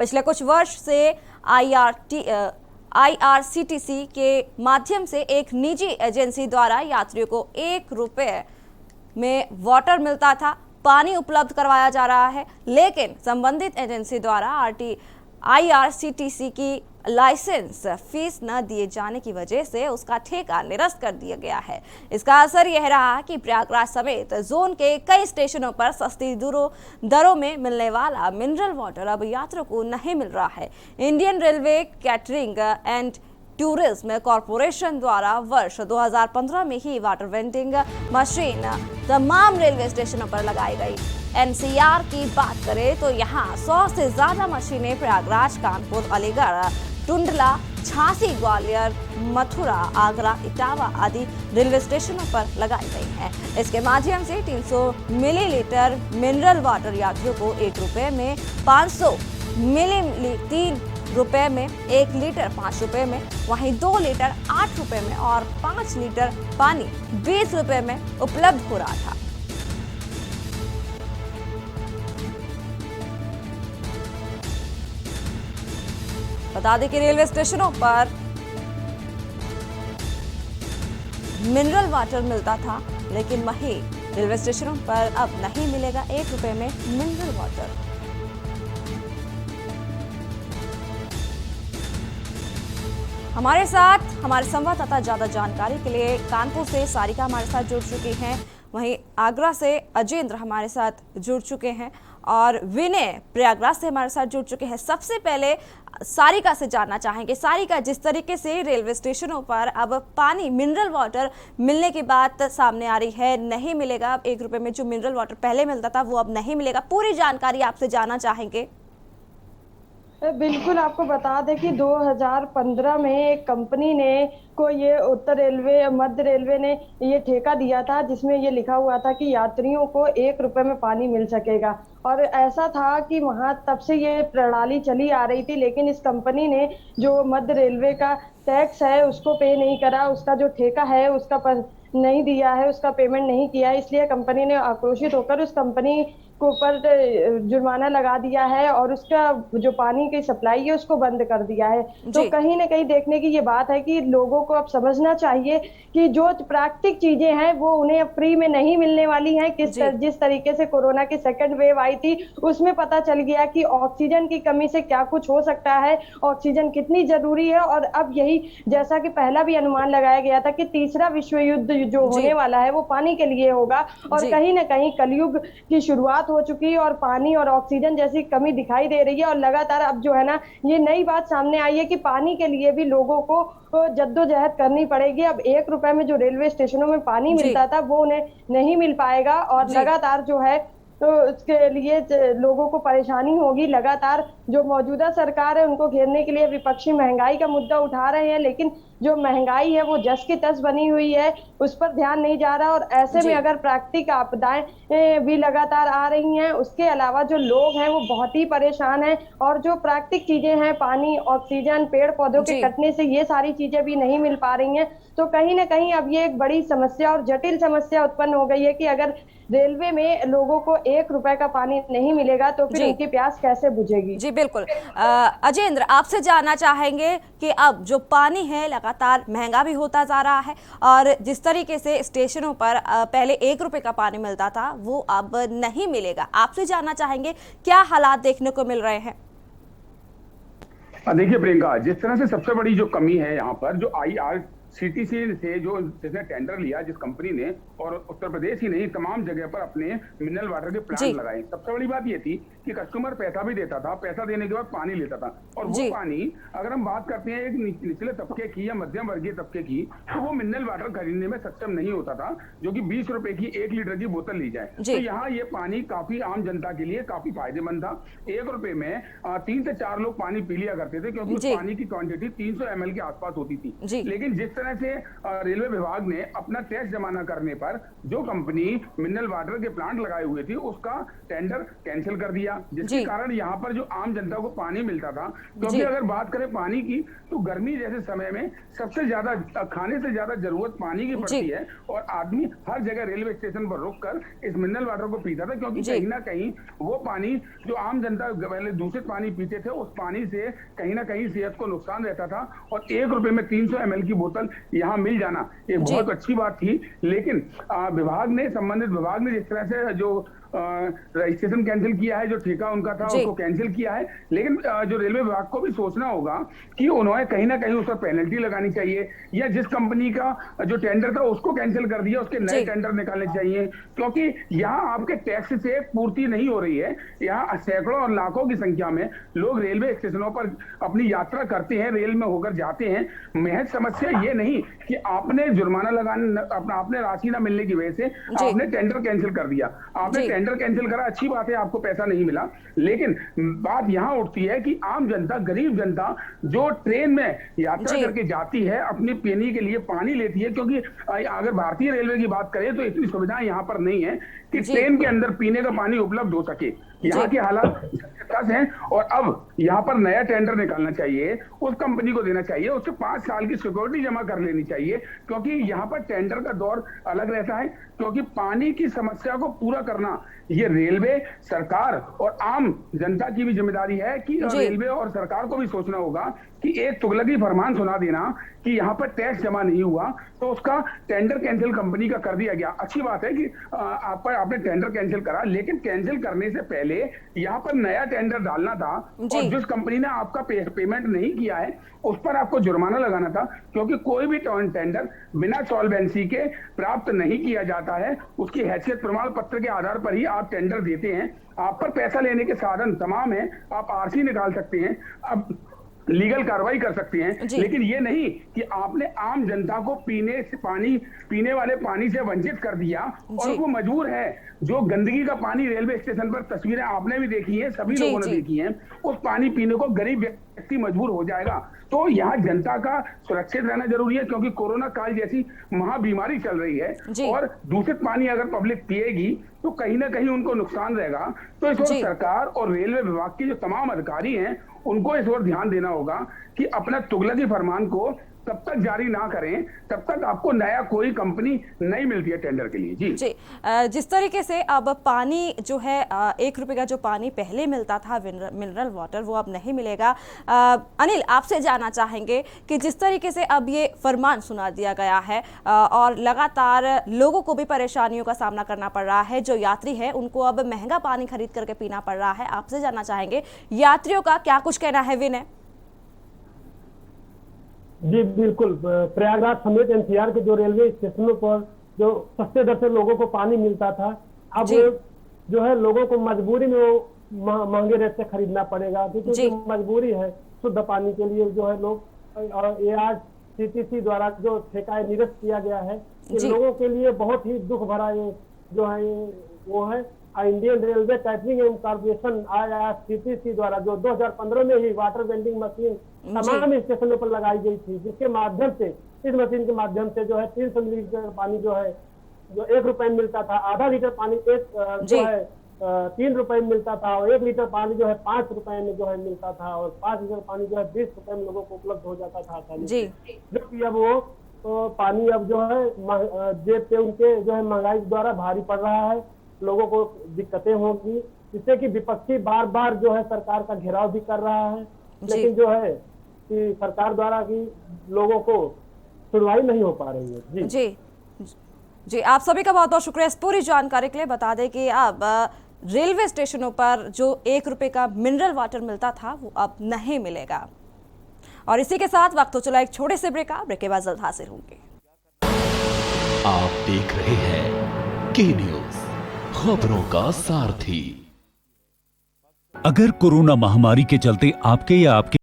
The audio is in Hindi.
पिछले कुछ वर्ष से आईआरसीटीसी के माध्यम से एक निजी एजेंसी द्वारा यात्रियों को 1 रुपये में वाटर मिलता था, पानी उपलब्ध करवाया जा रहा है। लेकिन संबंधित एजेंसी द्वारा आईआरसीटीसी की लाइसेंस फीस न दिए जाने की वजह से उसका ठेका निरस्त कर दिया गया है। इसका असर यह रहा कि प्रयागराज समेत जोन के कई स्टेशनों पर सस्ती दरों में मिलने वाला मिनरल वाटर अब यात्रियों को नहीं मिल रहा है। Indian railway catering and tourism corporation द्वारा वर्ष 2015 में ही वाटर वेंडिंग मशीन तमाम रेलवे स्टेशनों पर लगाई गई। एनसीआर की बात करें तो यहाँ 100 से ज्यादा मशीनें प्रयागराज, कानपुर, अलीगढ़, टुंडला, झांसी, ग्वालियर, मथुरा, आगरा, इटावा आदि रेलवे स्टेशनों पर लगाई गई हैं। इसके माध्यम से 300 मिलीलीटर मिनरल वाटर यात्रियों को 1 रुपये में, 500 मिली 3 रुपये में, 1 लीटर 5 रुपये में, वहीं 2 लीटर 8 रुपये में और 5 लीटर पानी 20 रुपये में उपलब्ध हो रहा था। बता दें कि रेलवे स्टेशनों पर मिनरल वाटर मिलता था, लेकिन वहीं रेलवे स्टेशनों पर अब नहीं मिलेगा 1 रुपये में मिनरल वाटर। हमारे साथ हमारे संवाददाता ज्यादा जानकारी के लिए कानपुर से सारिका हमारे साथ जुड़ चुकी हैं, वहीं आगरा से अजेंद्र हमारे साथ जुड़ चुके हैं और विनय प्रयागराज से हमारे साथ जुड़ चुके हैं। सबसे पहले सारिका से जानना चाहेंगे, सारिका, जिस तरीके से रेलवे स्टेशनों पर अब पानी मिनरल वाटर मिलने की बात सामने आ रही है, नहीं मिलेगा अब 1 रुपये में जो मिनरल वाटर पहले मिलता था वो अब नहीं मिलेगा, पूरी जानकारी आपसे जानना चाहेंगे। बिल्कुल, आपको बता दें कि 2015 में एक कंपनी ने को ये उत्तर रेलवे, मध्य रेलवे ने ये ठेका दिया था, जिसमें ये लिखा हुआ था कि यात्रियों को 1 रुपये में पानी मिल सकेगा। और ऐसा था कि वहाँ तब से ये प्रणाली चली आ रही थी, लेकिन इस कंपनी ने जो मध्य रेलवे का टैक्स है उसको पे नहीं करा, उसका जो ठेका है उसका नहीं दिया है, उसका पेमेंट नहीं किया, इसलिए कंपनी ने आक्रोशित होकर उस कंपनी को ऊपर जुर्माना लगा दिया है और उसका जो पानी की सप्लाई है उसको बंद कर दिया है। तो कहीं ना कहीं देखने की ये बात है कि लोगों को अब समझना चाहिए कि जो प्राकृतिक चीजें हैं वो उन्हें फ्री में नहीं मिलने वाली हैं। जिस तरीके से कोरोना की सेकंड वेव आई थी उसमें पता चल गया कि ऑक्सीजन की कमी से क्या कुछ हो सकता है, ऑक्सीजन कितनी जरूरी है। और अब यही, जैसा कि पहला भी अनुमान लगाया गया था कि तीसरा विश्व युद्ध जो होने वाला है वो पानी के लिए होगा और कहीं ना कहीं कलयुग की शुरुआत हो चुकी है और पानी और ऑक्सीजन जैसी कमी दिखाई दे रही है। और लगातार अब जो है ना, ये नई बात सामने आई है कि पानी के लिए भी लोगों को जद्दोजहद करनी पड़ेगी। अब 1 रुपए में जो रेलवे स्टेशनों में पानी मिलता था वो उन्हें नहीं मिल पाएगा और लगातार जो है तो उसके लिए लोगों को परेशानी होगी। लगातार जो मौजूदा सरकार है उनको घेरने के लिए विपक्षी महंगाई का मुद्दा उठा रहे हैं, लेकिन जो महंगाई है वो जस की तस बनी हुई है, उस पर ध्यान नहीं जा रहा। और ऐसे में अगर प्राकृतिक आपदाएं भी लगातार आ रही हैं, उसके अलावा जो लोग हैं वो बहुत ही परेशान हैं और जो प्राकृतिक चीजें हैं, पानी, ऑक्सीजन, पेड़ पौधों के कटने से ये सारी चीजें भी नहीं मिल पा रही हैं। तो कहीं ना कहीं अब ये एक बड़ी समस्या और जटिल समस्या उत्पन्न हो गई है कि अगर रेलवे में लोगों को 1 रुपए का पानी नहीं मिलेगा तो फिर उनकी प्यास कैसे बुझेगी। जी बिल्कुल। अजेंद्र, आपसे जानना चाहेंगे कि अब जो पानी है लगातार महंगा भी होता जा रहा है और जिस तरीके से स्टेशनों पर पहले 1 रुपए का पानी मिलता था वो अब नहीं मिलेगा, आपसे जानना चाहेंगे क्या हालात देखने को मिल रहे हैं। देखिए प्रियंका, जिस तरह से सबसे बड़ी जो कमी है यहाँ पर, जो आईआरसीटीसी से जो जिसने टेंडर लिया, जिस कंपनी ने, और उत्तर प्रदेश ही नहीं तमाम जगह पर अपने मिनरल वाटर के प्लांट लगाए। सबसे बड़ी बात ये थी कि कस्टमर पैसा भी देता था, पैसा देने के बाद पानी लेता था और वो पानी, अगर हम बात करते हैं एक निचले तबके की या मध्यम वर्गीय तबके की, तो वो मिनरल वाटर खरीदने में सक्षम नहीं होता था, जो कि 20 रुपए की 1 लीटर की बोतल ली जाए। तो यहाँ ये पानी काफी आम जनता के लिए काफी फायदेमंद था। 1 रुपए में 3 से 4 लोग पानी पी लिया करते थे, क्योंकि पानी की क्वांटिटी 300 ml के आसपास होती थी। लेकिन जिस तरह से रेलवे विभाग ने अपना टैक्स जमा न करने पर जो कंपनी मिनरल वाटर के प्लांट लगाए हुए थी उसका टेंडर कैंसिल कर दिया, जिसके कारण यहाँ पर जो आम जनता को पानी मिलता था, क्योंकि अगर बात करें पानी की तो गर्मी जैसे समय में सबसे ज्यादा खाने से ज्यादा जरूरत पानी की पड़ती है और आदमी हर जगह रेलवे स्टेशन पर रुककर इस मिनरल वाटर को पीता था, क्योंकि कहीं ना कहीं वो पानी जो आम जनता पहले दूषित पानी पीते थे उस पानी से कहीं ना कहीं सेहत को नुकसान रहता था। और 1 रुपए में 300 ml की बोतल यहाँ मिल जाना एक बहुत अच्छी बात थी, लेकिन संबंधित विभाग ने जिस तरह से जो रजिस्ट्रेशन कैंसिल किया है, जो ठेका उनका था उसको कैंसिल किया है, लेकिन जो रेलवे विभाग को भी सोचना होगा कि उन्होंने कहीं ना कहीं उस पर पेनल्टी लगानी चाहिए, या जिस कंपनी का जो टेंडर था उसको कैंसिल कर दिया उसके नए टेंडर निकालने चाहिए, क्योंकि यहाँ आपके टैक्स से पूर्ति नहीं हो रही है। यहाँ सैकड़ों और लाखों की संख्या में लोग रेलवे स्टेशनों पर अपनी यात्रा करते हैं, रेल में होकर जाते हैं। महज समस्या ये नहीं कि आपने जुर्माना लगाने आपने राशि ना मिलने की वजह से आपने टेंडर कैंसिल कर दिया, आपने टेंडर कैंसिल करा, अच्छी बात है आपको पैसा नहीं मिला, लेकिन बात यहां उठती है कि आम जनता, गरीब जनता जो ट्रेन में यात्रा करके जाती है, अपने पीने के लिए पानी लेती है, क्योंकि अगर भारतीय रेलवे की बात करें तो इतनी सुविधाएं यहां पर नहीं है कि ट्रेन के अंदर पीने का पानी उपलब्ध हो सके। यहाँ के हालात खस हैं और अब यहाँ पर नया टेंडर निकालना चाहिए, उस कंपनी को देना चाहिए, उससे 5 साल की सिक्योरिटी जमा कर लेनी चाहिए, क्योंकि यहाँ पर टेंडर का दौर अलग रहता है, क्योंकि पानी की समस्या को पूरा करना ये रेलवे सरकार और आम जनता की भी जिम्मेदारी है कि रेलवे और सरकार को भी सोचना होगा कि एक तुगलकी फरमान सुना देना कि यहाँ पर टैक्स जमा नहीं हुआ तो उसका टेंडर कैंसिल कंपनी का कर दिया गया। अच्छी बात है कि आपने टेंडर कैंसिल करा, लेकिन कैंसिल करने से पहले यहाँ पर नया टेंडर डालना था और जिस कंपनी ने आपका पेमेंट नहीं किया है उस पर आपको जुर्माना लगाना था, क्योंकि कोई भी टेंडर बिना सॉल्वेंसी के प्राप्त नहीं किया जाता है। उसकी हैसियत प्रमाण पत्र के आधार पर ही आप टेंडर देते हैं। आप पर पैसा लेने के साधन तमाम हैं, आप आरसी निकाल सकते हैं, अब लीगल कार्रवाई कर सकते हैं, लेकिन ये नहीं कि आपने आम जनता को पीने वाले पानी से वंचित कर दिया और वो मजबूर है। जो गंदगी का पानी रेलवे स्टेशन पर, तस्वीरें आपने भी देखी हैं, सभी लोगों ने देखी हैं, उस पानी पीने को गरीब व्यक्ति मजबूर हो जाएगा। तो यहाँ जनता का सुरक्षित रहना जरूरी है, क्योंकि कोरोना काल जैसी महाबीमारी चल रही है और दूषित पानी अगर पब्लिक पिएगी तो कहीं ना कहीं उनको नुकसान रहेगा। तो इस वक्त सरकार और रेलवे विभाग के जो तमाम अधिकारी हैं उनको इस ओर ध्यान देना होगा कि अपना तुगलकी फरमान को तब तक जारी ना करें तब तक आपको नया कोई कंपनी नहीं मिलती है टेंडर के लिए। जी जिस तरीके से अब पानी जो है 1 रुपए का जो पानी पहले मिलता था मिनरल वाटर, वो अब नहीं मिलेगा। अनिल, आपसे जानना चाहेंगे कि जिस तरीके से अब ये फरमान सुना दिया गया है और लगातार लोगों को भी परेशानियों का सामना करना पड़ रहा है, जो यात्री है उनको अब महंगा पानी खरीद करके पीना पड़ रहा है, आपसे जानना चाहेंगे यात्रियों का क्या कुछ कहना है विनय? जी बिल्कुल, प्रयागराज समेत एनसीआर के जो रेलवे स्टेशनों पर जो सस्ते दर से लोगों को पानी मिलता था, अब जो है लोगों को मजबूरी में वो महंगे रेट से खरीदना पड़ेगा, क्योंकि मजबूरी है। शुद्ध पानी के लिए जो है लोग एआरसीटीसी द्वारा जो ठेका निरस्त किया गया है, इन लोगों के लिए बहुत ही दुख भरा ये जो है वो है। इंडियन रेलवे कैटरिंग एवं कॉर्पोरेशन IRCTC द्वारा जो 2015 में ही वाटर वेंडिंग मशीन तमाम स्टेशनों पर लगाई गई थी, जिसके माध्यम से इस मशीन के माध्यम से जो है 300 मिलीलीटर पानी जो है जो 1 रुपए में मिलता था, आधा लीटर पानी जो है 3 रुपए में मिलता था, और 1 लीटर पानी जो है 5 रुपए में जो है मिलता था, और 5 लीटर पानी जो है 20 रुपए में लोगों को उपलब्ध हो जाता था आसानी से। जो कि अब वो पानी अब जो है जेब पे उनके जो है महंगाई द्वारा भारी पड़ रहा है, लोगों को दिक्कतें होगी, जिससे कि विपक्षी बार बार जो है सरकार का घेराव भी कर रहा है, लेकिन जो है कि सरकार द्वारा की लोगों को सुनवाई नहीं हो पा रही है। जी, आप सभी का बहुत बहुत शुक्रिया इस पूरी जानकारी के लिए। बता दें कि अब रेलवे स्टेशनों पर जो 1 रुपए का मिनरल वाटर मिलता था वो अब नहीं मिलेगा। और इसी के साथ वक्त हो चला एक छोटे से ब्रेक के बाद जल्द हाजिर होंगे। आप देख रहे हैं के न्यूज, खबरों का सारथी। अगर कोरोना महामारी के चलते आपके या आपके